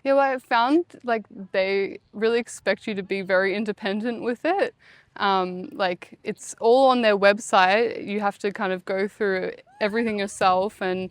Yeah, well, I found like they really expect you to be very independent with it. Like it's all on their website. You have to kind of go through everything yourself, and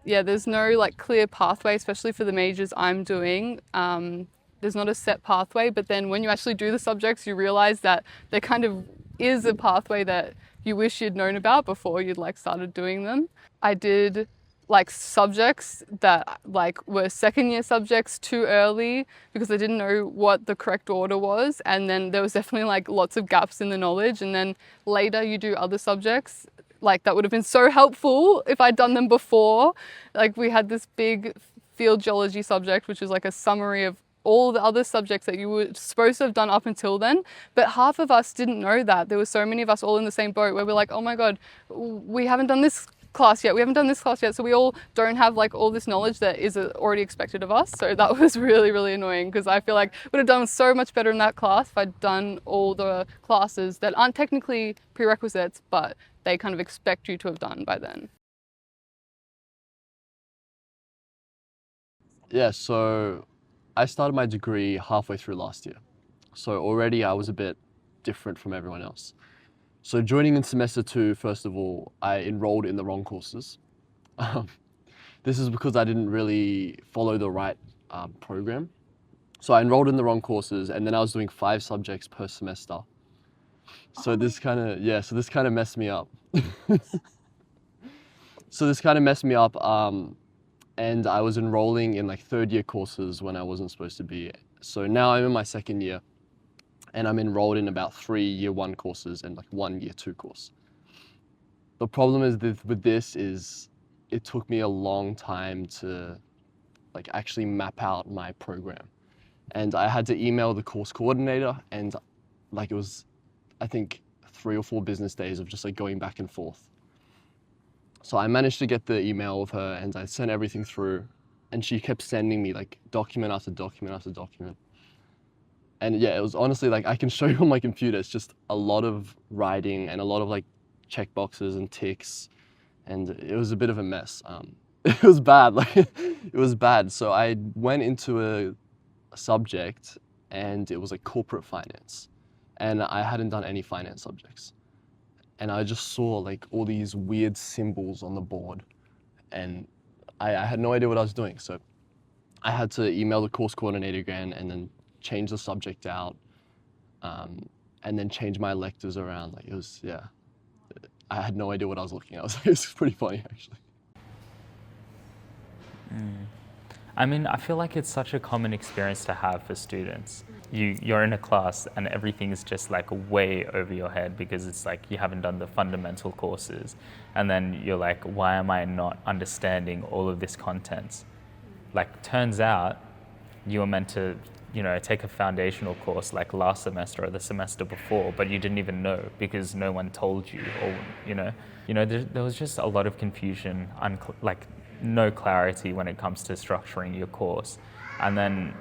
yeah, there's no like clear pathway, especially for the majors I'm doing. There's not a set pathway, but then when you actually do the subjects, you realize that there kind of is a pathway that you wish you'd known about before you'd like started doing them. I did like subjects that like were second year subjects too early because I didn't know what the correct order was, and then there was definitely like lots of gaps in the knowledge, and then later you do other subjects like that would have been so helpful if I'd done them before. Like we had this big field geology subject which is like a summary of all the other subjects that you were supposed to have done up until then, but half of us didn't know that. There were so many of us all in the same boat where we're like, oh my god, we haven't done this class yet, we haven't done this class yet, so we all don't have like all this knowledge that is already expected of us. So that was really, really annoying because I feel like I would have done so much better in that class if I'd done all the classes that aren't technically prerequisites, but they kind of expect you to have done by then. Yeah, so I started my degree halfway through last year. So already I was a bit different from everyone else. So joining in semester two, first of all, I enrolled in the wrong courses. Um, this is because I didn't really follow the right program. So I enrolled in the wrong courses, and then I was doing 5 subjects per semester. So this kind of messed me up. So this kind of messed me up. And I was enrolling in like third year courses when I wasn't supposed to be. So now I'm in my second year, and I'm enrolled in about 3 year one courses and like 1 year two course. The problem is with this is it took me a long time to like actually map out my program. And I had to email the course coordinator, and like it was, I think 3 or 4 business days of just like going back and forth. So I managed to get the email of her, and I sent everything through, and she kept sending me like document after document after document. And yeah, it was honestly like I can show you on my computer. It's just a lot of writing and a lot of like checkboxes and ticks, and it was a bit of a mess. It was bad, like it was bad. So I went into a subject, and it was like corporate finance, and I hadn't done any finance subjects, and I just saw like all these weird symbols on the board, and I had no idea what I was doing. So I had to email the course coordinator again, and then change the subject out, and then change my electives around. Like it was, yeah, I had no idea what I was looking at. It was pretty funny actually. I mean, I feel like it's such a common experience to have for students. You're in a class and everything is just like way over your head because it's like you haven't done the fundamental courses. And then you're like, why am I not understanding all of this content? Like, turns out you were meant to, take a foundational course like last semester or the semester before, but you didn't even know because no one told you, or, there was just a lot of confusion, like no clarity when it comes to structuring your course. And then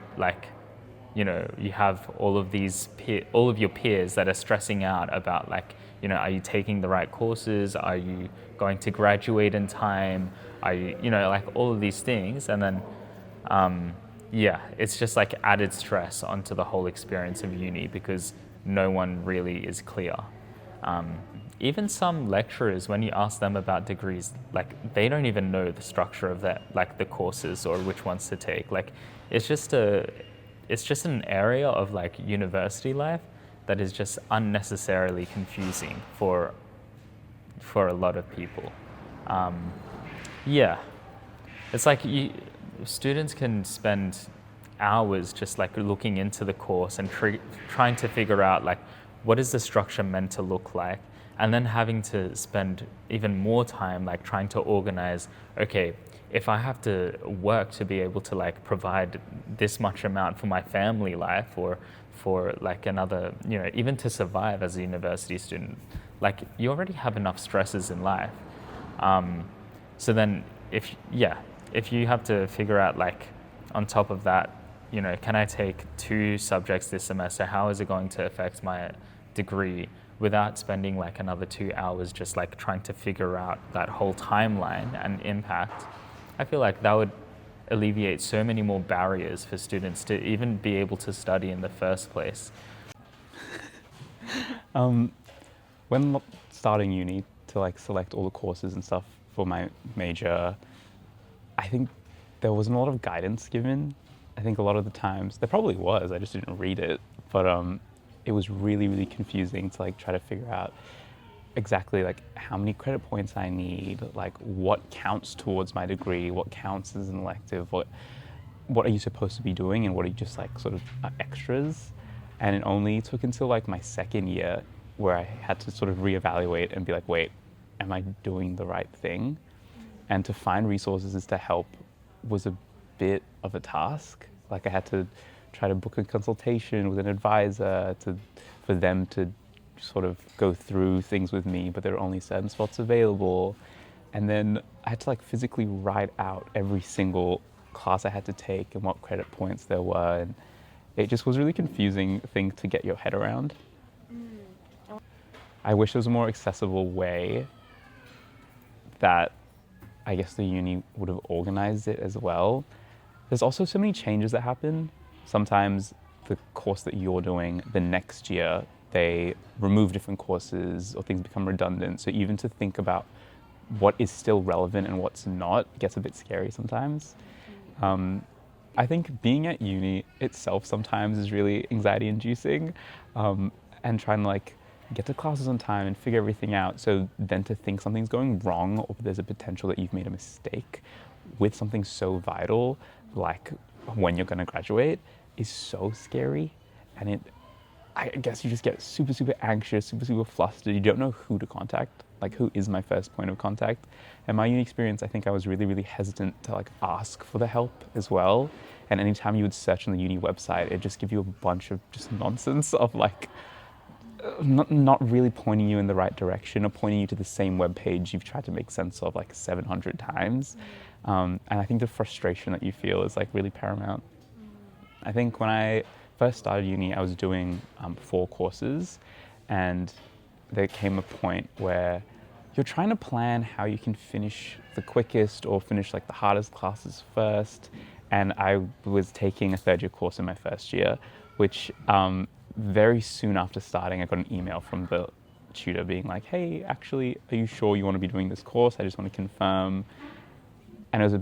you have all of your peers that are stressing out about are you taking the right courses? Are you going to graduate in time? Are you, all of these things. And then, it's just like added stress onto the whole experience of uni because no one really is clear. Even some lecturers, when you ask them about degrees, they don't even know the structure of that, the courses or which ones to take. It's just an area of university life that is just unnecessarily confusing for a lot of people. It's like students can spend hours just looking into the course and trying to figure out what is the structure meant to look like, and then having to spend even more time trying to organize, okay, if I have to work to be able to provide this much amount for my family life or for another, even to survive as a university student, you already have enough stresses in life. So then if you have to figure out on top of that, can I take 2 subjects this semester? How is it going to affect my degree without spending another 2 hours just trying to figure out that whole timeline and impact? I feel like that would alleviate so many more barriers for students to even be able to study in the first place. When starting uni to like select all the courses and stuff for my major, I think there wasn't a lot of guidance given. I think a lot of the times, there probably was, I just didn't read it, but it was really, really confusing to like try to figure out exactly like how many credit points I need, like what counts towards my degree, what counts as an elective, what are you supposed to be doing and what are you just like sort of extras. And it only took until like my second year where I had to sort of reevaluate and be like, wait, am I doing the right thing? And to find resources to help was a bit of a task. Like I had to try to book a consultation with an advisor for them to sort of go through things with me, but there are only certain spots available. And then I had to like physically write out every single class I had to take and what credit points there were. And it just was a really confusing thing to get your head around. I wish there was a more accessible way that I guess the uni would have organized it as well. There's also so many changes that happen. Sometimes the course that you're doing the next year, they remove different courses or things become redundant. So even to think about what is still relevant and what's not gets a bit scary sometimes. I think being at uni itself sometimes is really anxiety inducing, and trying to like get to classes on time and figure everything out. So then to think something's going wrong or there's a potential that you've made a mistake with something so vital, like when you're gonna graduate, is so scary. And I guess you just get super, super anxious, super, super flustered. You don't know who to contact, like who is my first point of contact. And my uni experience, I think I was really, really hesitant to like ask for the help as well. And anytime you would search on the uni website, it just give you a bunch of just nonsense of like, not really pointing you in the right direction or pointing you to the same web page you've tried to make sense of like 700 times. And I think the frustration that you feel is like really paramount. I think when I first started uni, I was doing 4 courses, and there came a point where you're trying to plan how you can finish the quickest or finish like the hardest classes first. And I was taking a 3rd year course in my first year, which very soon after starting, I got an email from the tutor being like, hey, actually, are you sure you want to be doing this course? I just want to confirm. And it was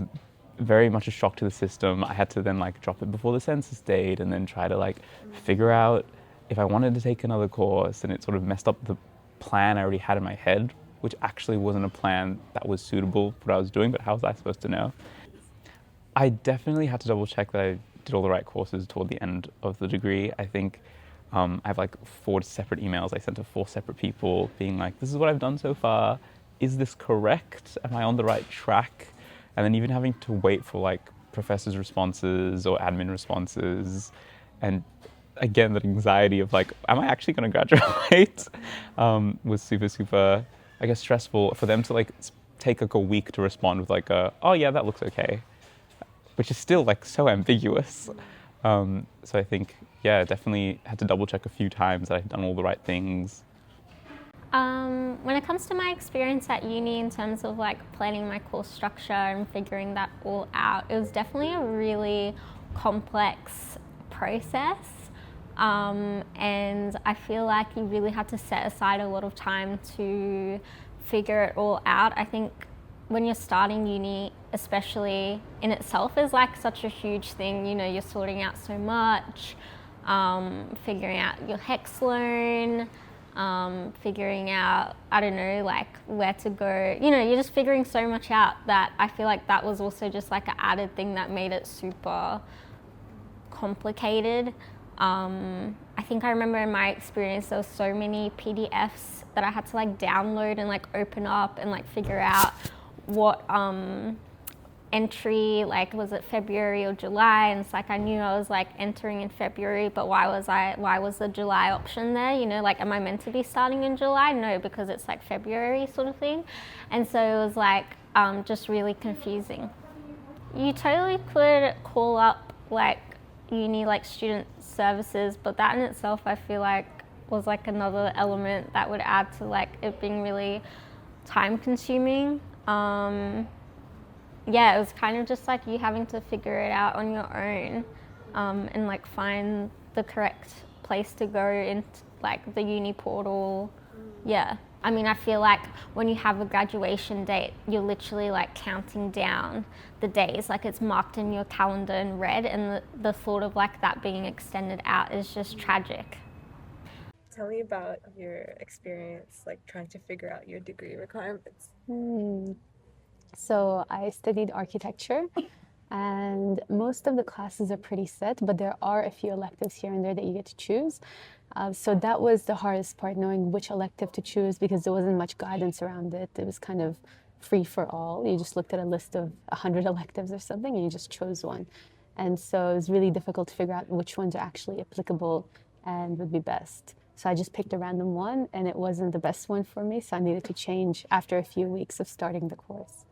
very much a shock to the system. I had to then like drop it before the census date and then try to like figure out if I wanted to take another course, and it sort of messed up the plan I already had in my head, which actually wasn't a plan that was suitable for what I was doing, but how was I supposed to know? I definitely had to double check that I did all the right courses toward the end of the degree. I think I have like 4 separate emails I sent to 4 separate people being like, this is what I've done so far. Is this correct? Am I on the right track? And then even having to wait for like professors' responses or admin responses. And again, that anxiety of like, am I actually going to graduate? Was super, super, I guess, stressful for them to like take like a week to respond with like oh yeah, that looks okay. Which is still like so ambiguous. So I think, yeah, definitely had to double check a few times that I'd done all the right things. When it comes to my experience at uni in terms of like planning my course structure and figuring that all out, it was definitely a really complex process. And I feel like you really had to set aside a lot of time to figure it all out. I think when you're starting uni, especially in itself, is like such a huge thing. You know, you're sorting out so much, figuring out your hex loan, figuring out, I don't know, like where to go. You know, you're just figuring so much out that I feel like that was also just like an added thing that made it super complicated. I think I remember in my experience there was so many PDFs that I had to like download and like open up and like figure out what entry, like was it February or July, and it's like I knew I was like entering in February, but why was the July option there? You know, like am I meant to be starting in July? No, because it's like February sort of thing. And so it was like just really confusing. You totally could call up like uni like student services, but that in itself I feel like was like another element that would add to like it being really time consuming. yeah, it was kind of just like you having to figure it out on your own, and like find the correct place to go in like the uni portal. Yeah. I mean, I feel like when you have a graduation date, you're literally like counting down the days, like it's marked in your calendar in red, and the thought of like that being extended out is just tragic. Tell me about your experience, like trying to figure out your degree requirements. So I studied architecture, and most of the classes are pretty set, but there are a few electives here and there that you get to choose. So that was the hardest part, knowing which elective to choose, because there wasn't much guidance around it. It was kind of free for all. You just looked at a list of 100 electives or something and you just chose one. And so it was really difficult to figure out which ones are actually applicable and would be best. So I just picked a random one, and it wasn't the best one for me, so I needed to change after a few weeks of starting the course.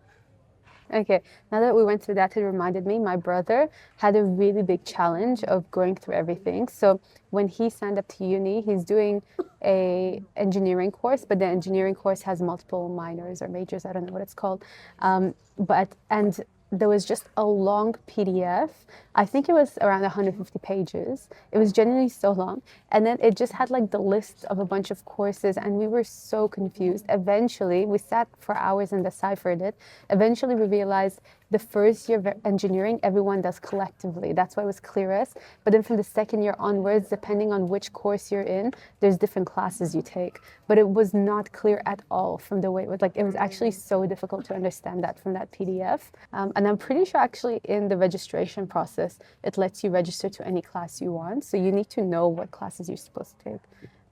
Okay, now that we went through that, it reminded me my brother had a really big challenge of going through everything. So when he signed up to uni, he's doing a engineering course, but the engineering course has multiple minors or majors, I don't know what it's called. And there was just a long PDF. I think it was around 150 pages. It was genuinely so long. And then it just had like the list of a bunch of courses, and we were so confused. Eventually, we sat for hours and deciphered it. Eventually, we realized the first year of engineering, everyone does collectively. That's why it was clearest. But then from the second year onwards, depending on which course you're in, there's different classes you take. But it was not clear at all from the way it was. Like, it was actually so difficult to understand that from that PDF. And I'm pretty sure actually in the registration process, it lets you register to any class you want. So you need to know what classes you're supposed to take.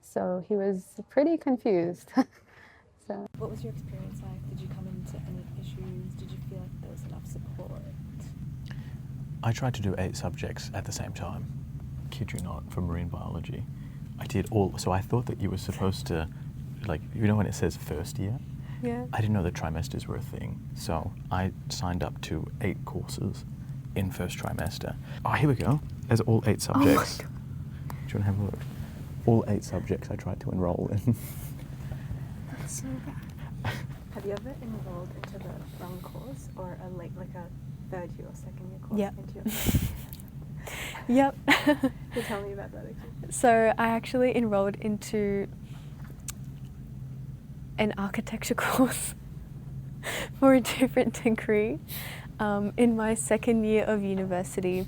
So he was pretty confused. So. What was your experience like? Did you come into any issues? Did you feel like there was enough support? I tried to do 8 subjects at the same time. Kid you not, for marine biology. I did all, so I thought that you were supposed to, like, you know when it says first year? Yeah. I didn't know that trimesters were a thing. So I signed up to 8 courses in first trimester. Oh, here we go. There's all 8 subjects. Do you want to have a look? All 8 subjects I tried to enroll in. That's so bad. Have you ever enrolled into the wrong course, or like a third year or second year course into your first year? Yep. So tell me about that experience. So I actually enrolled into an architecture course for a different degree. In my second year of university,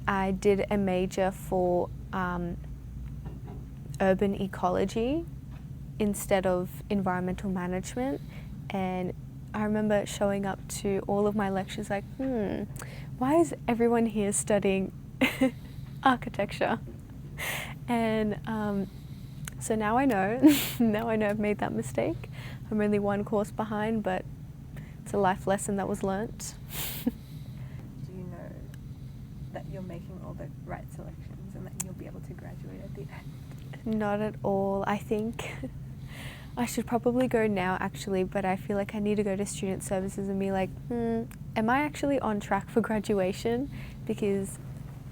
I did a major for urban ecology instead of environmental management, and I remember showing up to all of my lectures like, why is everyone here studying architecture? And so now I know, I've made that mistake. I'm only one course behind, but it's a life lesson that was learnt. Do you know that you're making all the right selections and that you'll be able to graduate at the end? Not at all. I think I should probably go now actually, but I feel like I need to go to student services and be like, am I actually on track for graduation? Because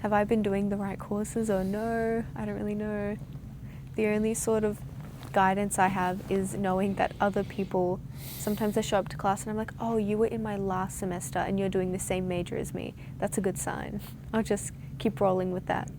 have I been doing the right courses or no? I don't really know. The only sort of guidance I have is knowing that other people, sometimes I show up to class and I'm like, oh, you were in my last semester and you're doing the same major as me. That's a good sign. I'll just keep rolling with that.